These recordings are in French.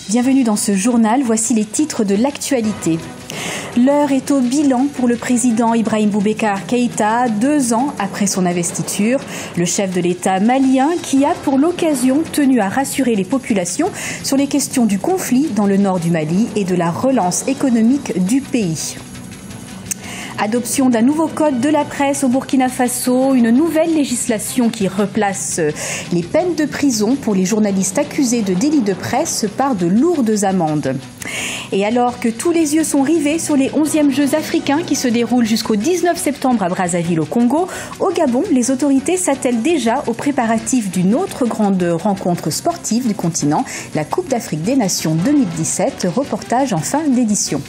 Bienvenue dans ce journal, voici les titres de l'actualité. L'heure est au bilan pour le président Ibrahim Boubacar Keïta, 2 ans après son investiture. Le chef de l'État malien qui a pour l'occasion tenu à rassurer les populations sur les questions du conflit dans le nord du Mali et de la relance économique du pays. Adoption d'un nouveau code de la presse au Burkina Faso, une nouvelle législation qui replace les peines de prison pour les journalistes accusés de délits de presse par de lourdes amendes. Et alors que tous les yeux sont rivés sur les 11e Jeux africains qui se déroulent jusqu'au 19 septembre à Brazzaville au Congo, au Gabon, les autorités s'attellent déjà aux préparatifs d'une autre grande rencontre sportive du continent, la Coupe d'Afrique des Nations 2017, reportage en fin d'édition.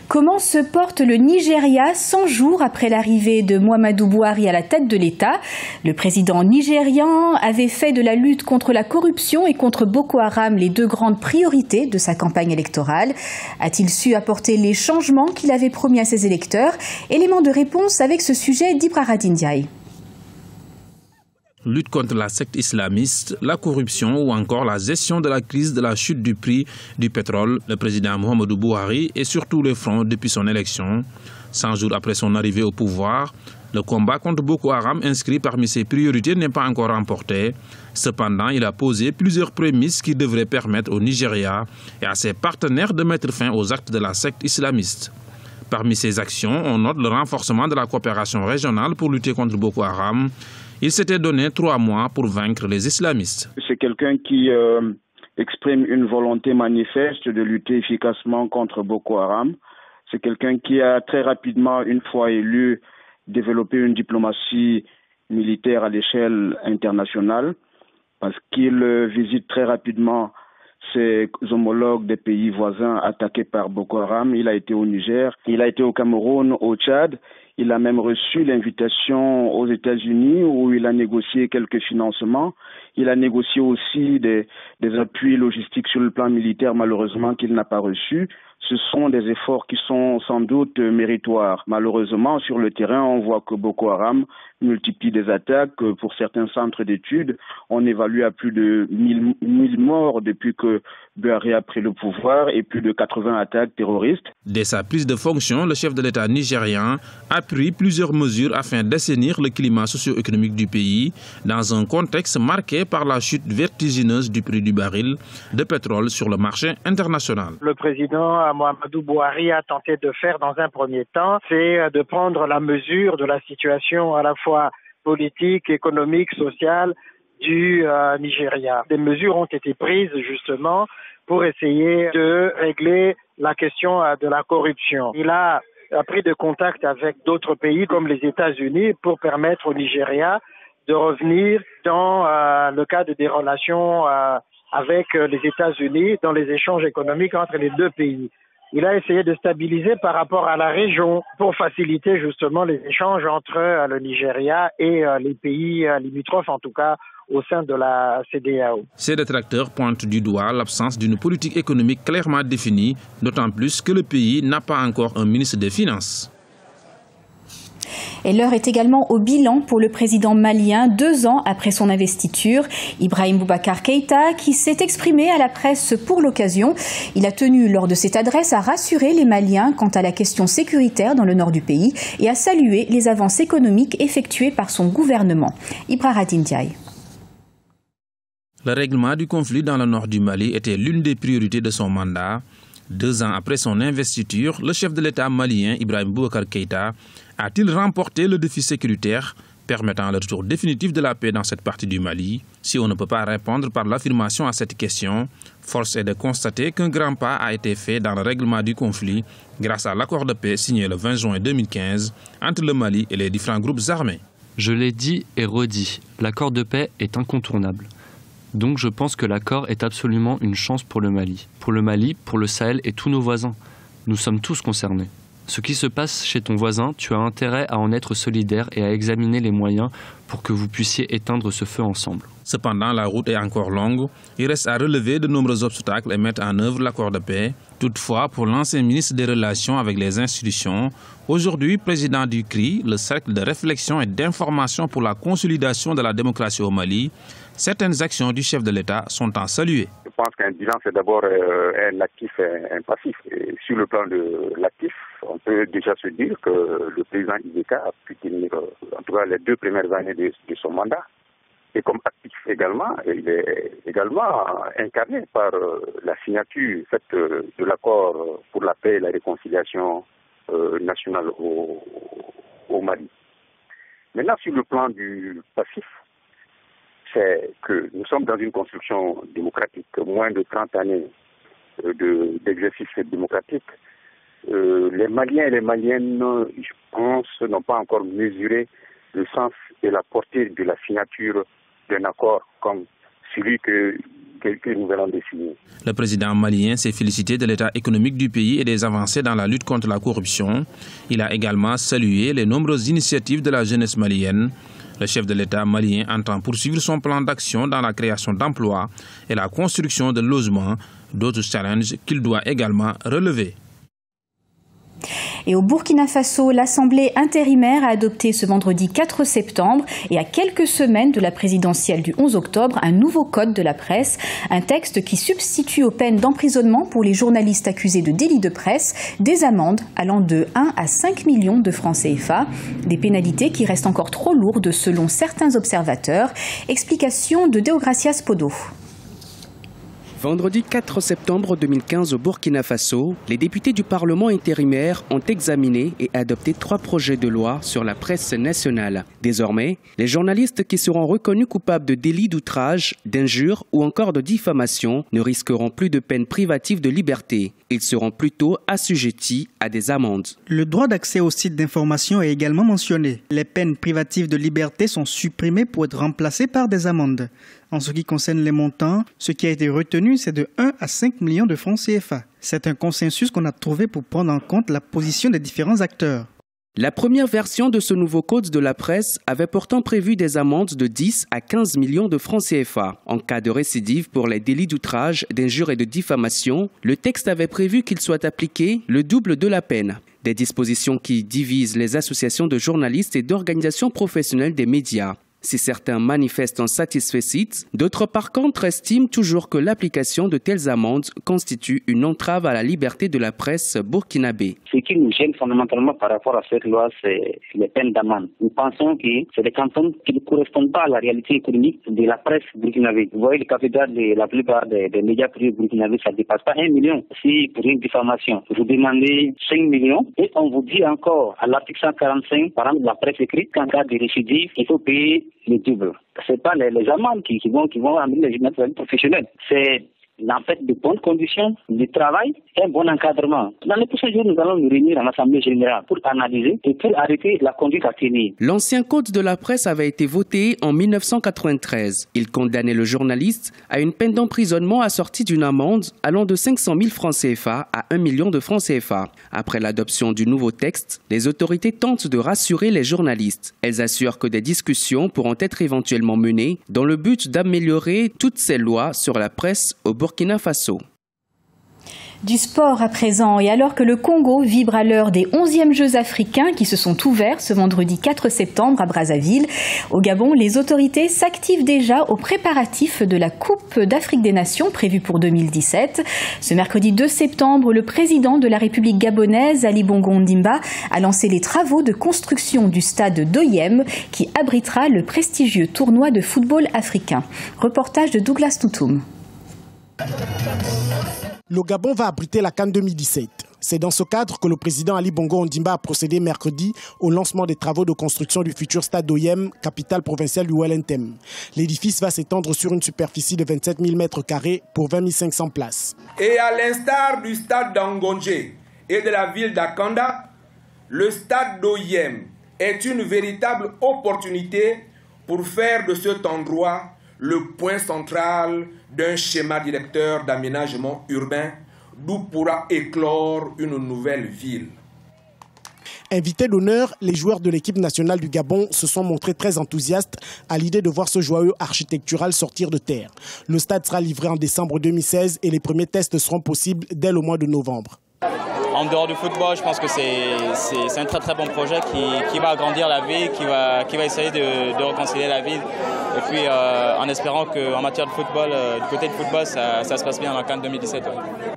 Comment se porte le Nigeria 100 jours après l'arrivée de Muhammadu Buhari à la tête de l'État? Le président nigérian avait fait de la lutte contre la corruption et contre Boko Haram les 2 grandes priorités de sa campagne électorale. A-t-il su apporter les changements qu'il avait promis à ses électeurs? Élément de réponse avec ce sujet d'Ibrahim Ndiaye. Lutte contre la secte islamiste, la corruption ou encore la gestion de la crise de la chute du prix du pétrole, le président Muhammadu Buhari est sur tous les fronts depuis son élection. 100 jours après son arrivée au pouvoir, le combat contre Boko Haram inscrit parmi ses priorités n'est pas encore remporté. Cependant, il a posé plusieurs prémices qui devraient permettre au Nigeria et à ses partenaires de mettre fin aux actes de la secte islamiste. Parmi ces actions, on note le renforcement de la coopération régionale pour lutter contre Boko Haram. Il s'était donné 3 mois pour vaincre les islamistes. C'est quelqu'un qui exprime une volonté manifeste de lutter efficacement contre Boko Haram. C'est quelqu'un qui a très rapidement, une fois élu, développé une diplomatie militaire à l'échelle internationale parce qu'il visite très rapidement ses homologues des pays voisins attaqués par Boko Haram. Il a été au Niger, il a été au Cameroun, au Tchad. Il a même reçu l'invitation aux États-Unis où il a négocié quelques financements. Il a négocié aussi des appuis logistiques sur le plan militaire, malheureusement, qu'il n'a pas reçus. Ce sont des efforts qui sont sans doute méritoires. Malheureusement, sur le terrain, on voit que Boko Haram multiplie des attaques. Pour certains centres d'études, on évalue à plus de 1000 morts depuis que Buhari a pris le pouvoir et plus de 80 attaques terroristes. Dès sa prise de fonction, le chef de l'État nigérian a pris plusieurs mesures afin d'assainir le climat socio-économique du pays dans un contexte marqué par la chute vertigineuse du prix du baril de pétrole sur le marché international. Le président Muhammadu Buhari a tenté de faire dans un premier temps, c'est de prendre la mesure de la situation à la fois politique, économique, sociale du Nigeria. Des mesures ont été prises justement pour essayer de régler la question de la corruption. Il a pris de contact avec d'autres pays comme les États-Unis pour permettre au Nigeria de revenir dans le cadre des relations avec les États-Unis, dans les échanges économiques entre les 2 pays. Il a essayé de stabiliser par rapport à la région pour faciliter justement les échanges entre le Nigeria et les pays limitrophes, en tout cas au sein de la CEDEAO. Ces détracteurs pointent du doigt l'absence d'une politique économique clairement définie, d'autant plus que le pays n'a pas encore un ministre des Finances. Et l'heure est également au bilan pour le président malien 2 ans après son investiture. Ibrahim Boubacar Keïta, qui s'est exprimé à la presse pour l'occasion. Il a tenu lors de cette adresse à rassurer les Maliens quant à la question sécuritaire dans le nord du pays et à saluer les avances économiques effectuées par son gouvernement. Ibrahim Ndiaye. Le règlement du conflit dans le nord du Mali était l'une des priorités de son mandat. 2 ans après son investiture, le chef de l'État malien, Ibrahim Boubacar Keïta, a-t-il remporté le défi sécuritaire permettant le retour définitif de la paix dans cette partie du Mali? Si on ne peut pas répondre par l'affirmation à cette question, force est de constater qu'un grand pas a été fait dans le règlement du conflit grâce à l'accord de paix signé le 20 juin 2015 entre le Mali et les différents groupes armés. Je l'ai dit et redit, l'accord de paix est incontournable. Donc je pense que l'accord est absolument une chance pour le Mali, pour le Sahel et tous nos voisins. Nous sommes tous concernés. Ce qui se passe chez ton voisin, tu as intérêt à en être solidaire et à examiner les moyens pour que vous puissiez éteindre ce feu ensemble. Cependant, la route est encore longue. Il reste à relever de nombreux obstacles et mettre en œuvre l'accord de paix. Toutefois, pour l'ancien ministre des Relations avec les institutions, aujourd'hui président du CRI, le cercle de réflexion et d'information pour la consolidation de la démocratie au Mali, Certaines actions du chef de l'État sont à saluer. Je pense qu'un bilan, c'est d'abord un actif et un passif. Et sur le plan de l'actif, on peut déjà se dire que le président IBK a pu tenir, en tout cas les 2 premières années de son mandat. Et comme actif également, il est également incarné par la signature faite de l'accord pour la paix et la réconciliation nationale au Mali. Maintenant, sur le plan du passif, c'est que nous sommes dans une construction démocratique, moins de 30 années d'exercice démocratique. Les Maliens et les Maliennes, je pense, n'ont pas encore mesuré le sens et la portée de la signature d'un accord comme celui que nous allons définir. Le président malien s'est félicité de l'état économique du pays et des avancées dans la lutte contre la corruption. Il a également salué les nombreuses initiatives de la jeunesse malienne. Le chef de l'État malien entend poursuivre son plan d'action dans la création d'emplois et la construction de logements, d'autres challenges qu'il doit également relever. Et au Burkina Faso, l'Assemblée intérimaire a adopté ce vendredi 4 septembre et à quelques semaines de la présidentielle du 11 octobre, un nouveau code de la presse, un texte qui substitue aux peines d'emprisonnement pour les journalistes accusés de délits de presse des amendes allant de 1 à 5 millions de francs CFA, des pénalités qui restent encore trop lourdes selon certains observateurs. Explication de Deogracias Podo. Vendredi 4 septembre 2015 au Burkina Faso, les députés du Parlement intérimaire ont examiné et adopté 3 projets de loi sur la presse nationale. Désormais, les journalistes qui seront reconnus coupables de délits d'outrage, d'injures ou encore de diffamation ne risqueront plus de peine privative de liberté. Ils seront plutôt assujettis à des amendes. Le droit d'accès aux sites d'information est également mentionné. Les peines privatives de liberté sont supprimées pour être remplacées par des amendes. En ce qui concerne les montants, ce qui a été retenu, c'est de 1 à 5 millions de francs CFA. C'est un consensus qu'on a trouvé pour prendre en compte la position des différents acteurs. La première version de ce nouveau code de la presse avait pourtant prévu des amendes de 10 à 15 millions de francs CFA. En cas de récidive pour les délits d'outrage, d'injure et de diffamation, le texte avait prévu qu'il soit appliqué le double de la peine. Des dispositions qui divisent les associations de journalistes et d'organisations professionnelles des médias. Si certains manifestent un satisfecit, d'autres par contre estiment toujours que l'application de telles amendes constitue une entrave à la liberté de la presse burkinabé. Ce qui nous gêne fondamentalement par rapport à cette loi, c'est les peines d'amende. Nous pensons que c'est des cantons qui ne correspondent pas à la réalité économique de la presse burkinabé. Vous voyez le capital de la plupart des médias privés burkinabés, ça ne dépasse pas 1 million. Si pour une diffamation, vous demandez 5 millions et on vous dit encore à l'article 145, par exemple, de la presse écrite, qu'en cas de récidive, il faut payer le double. Ce n'est pas les amendes qui vont amener les journalistes professionnels. C'est en fait de bonnes conditions de travail et un bon encadrement. Dans les prochains jours, nous allons nous réunir à l'Assemblée générale pour analyser et pour arrêter la conduite à tenir. L'ancien code de la presse avait été voté en 1993. Il condamnait le journaliste à une peine d'emprisonnement assortie d'une amende allant de 500 000 francs CFA à 1 million de francs CFA. Après l'adoption du nouveau texte, les autorités tentent de rassurer les journalistes. Elles assurent que des discussions pourront être éventuellement menées dans le but d'améliorer toutes ces lois sur la presse au Burkina Faso. Du sport à présent, et alors que le Congo vibre à l'heure des 11e Jeux africains qui se sont ouverts ce vendredi 4 septembre à Brazzaville, au Gabon, les autorités s'activent déjà aux préparatifs de la Coupe d'Afrique des Nations prévue pour 2017. Ce mercredi 2 septembre, le président de la République gabonaise, Ali Bongo Ondimba, a lancé les travaux de construction du stade d'Oyem qui abritera le prestigieux tournoi de football africain. Reportage de Douglas Toutoum. Le Gabon va abriter la CAN 2017. C'est dans ce cadre que le président Ali Bongo Ondimba a procédé mercredi au lancement des travaux de construction du futur stade d'Oyem, capitale provinciale du Welentem. L'édifice va s'étendre sur une superficie de 27 000 m² pour 20 500 places. Et à l'instar du stade d'Angondje et de la ville d'Akanda, le stade d'Oyem est une véritable opportunité pour faire de cet endroit le point central d'un schéma directeur d'aménagement urbain d'où pourra éclore une nouvelle ville. Invités d'honneur, les joueurs de l'équipe nationale du Gabon se sont montrés très enthousiastes à l'idée de voir ce joyau architectural sortir de terre. Le stade sera livré en décembre 2016 et les premiers tests seront possibles dès le mois de novembre. En dehors du football, je pense que c'est un très très bon projet qui va agrandir la ville, qui va essayer de réconcilier la ville Et puis en espérant qu'en matière de football, du côté du football, ça se passe bien en CAN 2017. Ouais.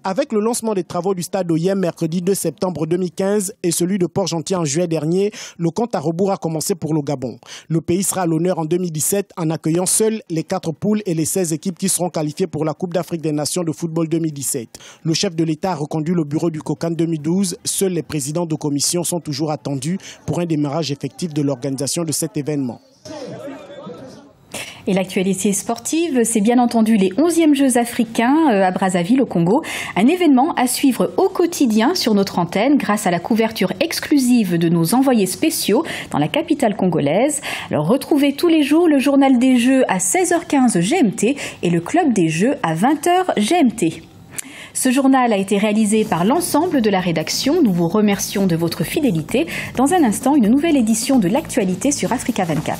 Avec le lancement des travaux du stade OIM mercredi 2 septembre 2015 et celui de Port-Gentil en juillet dernier, le compte à rebours a commencé pour le Gabon. Le pays sera à l'honneur en 2017 en accueillant seuls les 4 poules et les 16 équipes qui seront qualifiées pour la Coupe d'Afrique des Nations de football 2017. Le chef de l'État a reconduit le bureau du COCAN 2012. Seuls les présidents de commission sont toujours attendus pour un démarrage effectif de l'organisation de cet événement. Et l'actualité sportive, c'est bien entendu les 11e Jeux africains à Brazzaville au Congo. Un événement à suivre au quotidien sur notre antenne grâce à la couverture exclusive de nos envoyés spéciaux dans la capitale congolaise. Alors retrouvez tous les jours le journal des Jeux à 16h15 GMT et le club des Jeux à 20h GMT. Ce journal a été réalisé par l'ensemble de la rédaction. Nous vous remercions de votre fidélité. Dans un instant, une nouvelle édition de l'actualité sur Africa 24.